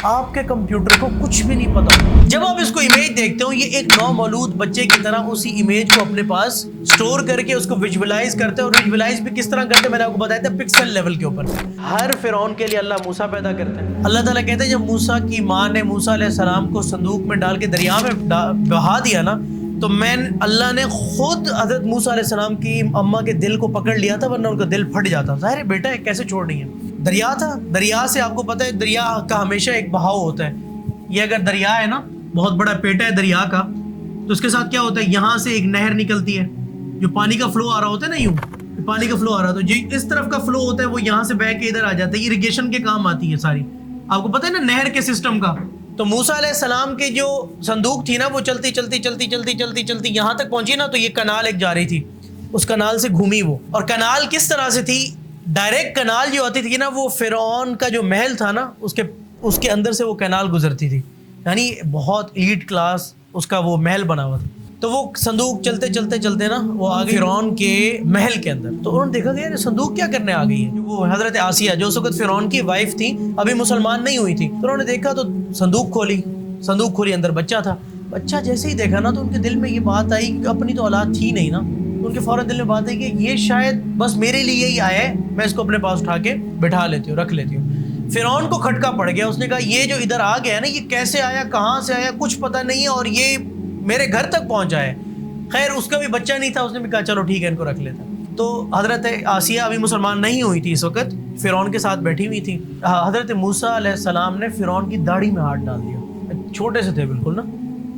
آپ کے کمپیوٹر کو کچھ بھی نہیں پتا. جب آپ اس کو امیج دیکھتے ہو یہ ایک نومولود بچے کی طرح اسی امیج کو اپنے پاس سٹور کر کے اس کو ویژولائز کرتے ہیں. اور ویژولائز بھی کس طرح کرتے ہیں میں نے آپ کو بتایا تھا, پکسل لیول کے اوپر. ہر فرعون کے لیے اللہ موسیٰ پیدا کرتے ہیں. اللہ تعالیٰ کہتے ہیں جب موسیٰ کی ماں نے موسیٰ علیہ السلام کو صندوق میں ڈال کے دریا میں بہا دیا نا, تو اللہ نے خود حضرت موسیٰ علیہ السلام کی اماں کے دل کو پکڑ لیا تھا, ورنہ ان کا دل پھٹ جاتا. ظاہر ہے بیٹا کیسے چھوڑنی ہے. دریا تھا, دریا سے آپ کو پتہ ہے دریا کا ہمیشہ ایک بہاؤ ہوتا ہے. یہ اگر دریا ہے نا, بہت بڑا پیٹا ہے دریا کا, تو اس کے ساتھ کیا ہوتا ہے, یہاں سے ایک نہر نکلتی ہے, جو پانی کا فلو آ رہا ہوتا ہے نا, یوں پانی کا فلو آ رہا ہوتا ہے, جو اس طرف کا فلو ہوتا ہے وہ یہاں سے بہ کے ادھر آ جاتا ہے. اریگیشن کے کام آتی ہے ساری, آپ کو پتہ ہے نا نہر کے سسٹم کا. تو موسیٰ علیہ السلام کی جو صندوق تھی نا, وہ چلتی چلتی چلتی چلتی چلتی چلتی یہاں تک پہنچی نا, تو یہ کنال ایک جا رہی تھی, اس کنال سے گھومی وہ. اور کنال کس طرح سے تھی, ڈائریکٹ کنال جو آتی تھی نا, وہ فرعون کا جو محل تھا نا, اس کے اندر سے وہ کنال گزرتی تھی. یعنی بہت ایلیٹ کلاس اس کا وہ محل بنا ہوا تھا. تو وہ صندوق چلتے چلتے چلتے نا وہ آ گئی فرعون کے محل کے اندر. تو انہوں نے دیکھا کہ یار صندوق کیا کرنے آ گئی ہے. وہ حضرت آسیہ جو اس وقت فرعون کی وائف تھی, ابھی مسلمان نہیں ہوئی تھی, تو انہوں نے دیکھا تو صندوق کھولی, اندر بچہ تھا. بچہ جیسے ہی دیکھا نا, تو ان کے دل میں یہ بات آئی کہ اپنی تو اولاد تھی نہیں نا, ان کے فوراً دل میں بات ہے کہ یہ شاید بس میرے لیے ہی آیا ہے, میں اس کو اپنے پاس اٹھا کے بٹھا لیتی ہوں, رکھ لیتی ہوں. فرعون کو کھٹکا پڑ گیا. اس نے کہا یہ جو ادھر آ گیا ہے نا, یہ کیسے آیا, کہاں سے آیا, کچھ پتہ نہیں ہے, اور یہ میرے گھر تک پہنچا ہے. خیر اس کا بھی بچہ نہیں تھا, اس نے بھی کہا چلو ٹھیک ہے ان کو رکھ لیتا. تو حضرت آسیہ ابھی مسلمان نہیں ہوئی تھی اس وقت, فرعون کے ساتھ بیٹھی ہوئی تھی. حضرت موسیٰ علیہ السلام نے فرعون کی داڑھی میں ہاتھ ڈال دیا. چھوٹے سے تھے بالکل نا,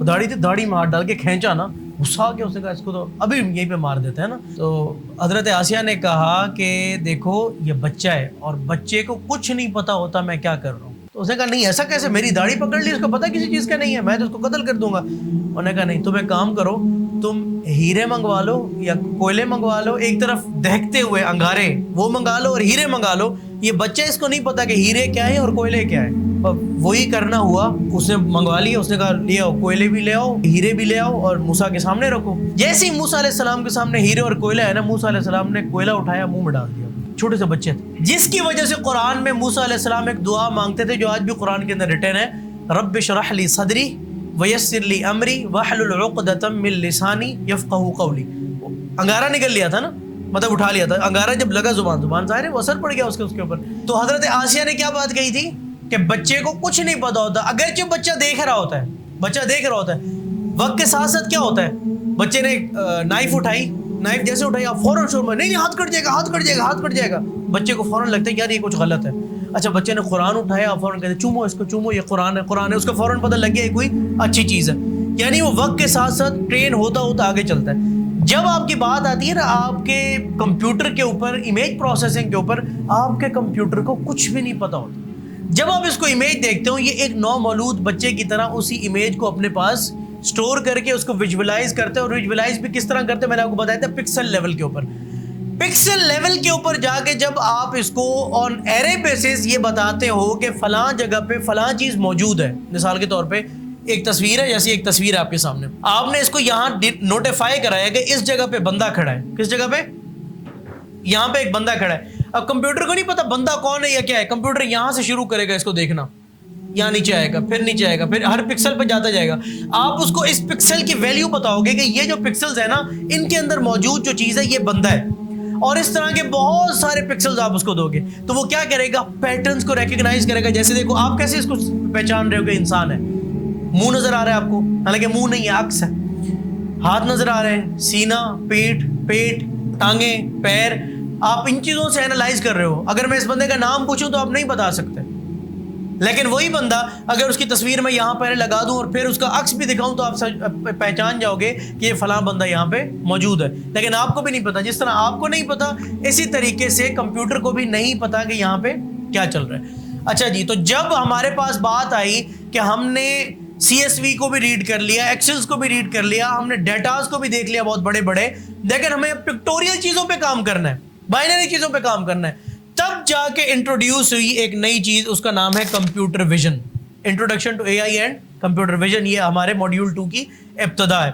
داڑھی تھی, داڑھی میں ہاتھ ڈال کے کھینچا نا, غصہ آ کے اس نے کہا اس کو تو ابھی یہیں پہ مار دیتے ہیں نا. تو حضرت آسیہ نے کہا کہ دیکھو یہ بچہ ہے اور بچے کو کچھ نہیں پتا ہوتا میں کیا کر رہا ہوں. تو اس نے کہا نہیں ایسا کیسے, میری داڑھی پکڑ لی, اس کو پتا کسی چیز کا نہیں ہے, میں تو اس کو قتل کر دوں گا. انہوں نے کہا نہیں, تم ایک کام کرو, تم ہیرے منگوا لو یا کوئلے منگوا لو, ایک طرف دہکتے ہوئے انگارے وہ منگا لو اور ہیرے منگا لو. یہ بچہ اس کو نہیں پتا کہ ہیرے کیا ہے اور کوئلے کیا ہے. وہی کرنا ہوا, اس نے منگوا لیا. اس نے کہا لے آؤ, کوئلے بھی لے آؤ, ہیرے بھی لے آؤ, اور موسیٰ کے سامنے رکھو. جیسے ہی موسیٰ علیہ السلام کے سامنے ہیرے اور کوئلہ ہے نا, موسیٰ علیہ السلام نے کوئلہ اٹھایا, منہ میں ڈال دیا. چھوٹے سے بچے تھے, جس کی وجہ سے قرآن میں موسیٰ علیہ السلام ایک دعا مانگتے تھے جو آج بھی قرآن کے اندر ریٹن ہے, رب اشرح لی صدری ویسر لی امری واحلل عقدۃ من لسانی یفقہوا قولی. انگارہ نکل لیا تھا نا, مطلب اٹھا لیا تھا انگارہ, جب لگا زبان ظاہر ہے وہ اثر پڑ گیا اس کے اوپر. تو حضرت آسیہ نے کیا بات کہی تھی کہ بچے کو کچھ نہیں پتا ہوتا, اگرچہ بچہ دیکھ رہا ہوتا ہے. وقت کے ساتھ ساتھ کیا ہوتا ہے, بچے نے نائف اٹھائی, نائف جیسے اٹھائی آپ فوراً شور میں نہیں ہاتھ کٹ جائے گا. بچے کو فوراً لگتا ہے یار یہ کچھ غلط ہے. اچھا بچے نے قرآن اٹھایا, آپ فوراً کہتے ہیں چومو اس کو, چومو یہ قرآن ہے, اس کو فوراً پتہ لگ گیا یہ کوئی اچھی چیز ہے. یعنی وہ وقت کے ساتھ ساتھ ٹرین ہوتا آگے چلتا ہے. جب آپ کی بات آتی ہے نا آپ کے کمپیوٹر کے اوپر, امیج پروسیسنگ کے اوپر, آپ کے کمپیوٹر کو کچھ بھی نہیں پتا ہوتا. جب آپ اس کو امیج دیکھتے ہو, یہ ایک نومولود بچے کی طرح اسی امیج کو اپنے پاس سٹور کر کے اس کو ویژولائز کرتے ہیں. اور ویژولائز بھی کس طرح کرتے ہیں میں نے آپ کو بتایا تھا, پکسل لیول کے اوپر. پکسل لیول کے اوپر جا کے جب آپ اس کو آن ایرے بیسس یہ بتاتے ہو کہ فلاں جگہ پہ فلاں چیز موجود ہے, مثال کے طور پہ ایک تصویر ہے, جیسی ایک تصویر ہے آپ کے سامنے, آپ نے اس کو یہاں نوٹیفائی کرایا کہ اس جگہ پہ بندہ کھڑا ہے. کس جگہ پہ, یہاں پہ ایک بندہ کھڑا ہے. اب کمپیوٹر کو نہیں پتا بندہ کون ہے یا کیا ہے, کمپیوٹر یہاں سے شروع کرے گا اس کو دیکھنا, یہاں نیچے آئے گا, پھر نیچے آئے گا, پھر ہر پکسل پہ جاتا جائے گا. آپ اس کو اس پکسل کی ویلیو بتاؤ گے کہ یہ جو پکسلز ہیں نا, ان کے اندر موجود جو چیز ہے یہ بندہ ہے, اور اس طرح کے بہت سارے پکسلز آپ اس کو دو گے. تو وہ کیا کرے گا, پیٹرنز کو ریکگنائز کرے گا. جیسے دیکھو آپ کیسے اس کو پہچان رہے ہو کہ انسان ہے, منہ نظر آ رہا ہے آپ کو, حالانکہ منہ نہیں ہے, عکس ہے. ہاتھ نظر آ رہے ہیں, سینہ, پیٹ, ٹانگیں, پیر, آپ ان چیزوں سے اینالائز کر رہے ہو. اگر میں اس بندے کا نام پوچھوں تو آپ نہیں بتا سکتے, لیکن وہی بندہ اگر اس کی تصویر میں یہاں پہلے لگا دوں اور پھر اس کا عکس بھی دکھاؤں تو آپ پہچان جاؤ گے کہ یہ فلاں بندہ یہاں پہ موجود ہے. لیکن آپ کو بھی نہیں پتا, جس طرح آپ کو نہیں پتا اسی طریقے سے کمپیوٹر کو بھی نہیں پتا کہ یہاں پہ کیا چل رہا ہے. اچھا جی, تو جب ہمارے پاس بات آئی کہ ہم نے CSV کو بھی ریڈ کر لیا, ایکسلز کو بھی ریڈ کر لیا, ہم نے ڈیٹاز کو بھی دیکھ لیا بہت بڑے, لیکن ہمیں پکٹوریل چیزوں پہ کام کرنا ہے, بائنری چیزوں پہ کام کرنا ہے. تب جا کے انٹروڈیوس ہوئی ایک نئی چیز, اس کا نام ہے computer vision. Introduction to AI and computer vision, یہ ہمارے ماڈیول 2 کی ابتدا ہے.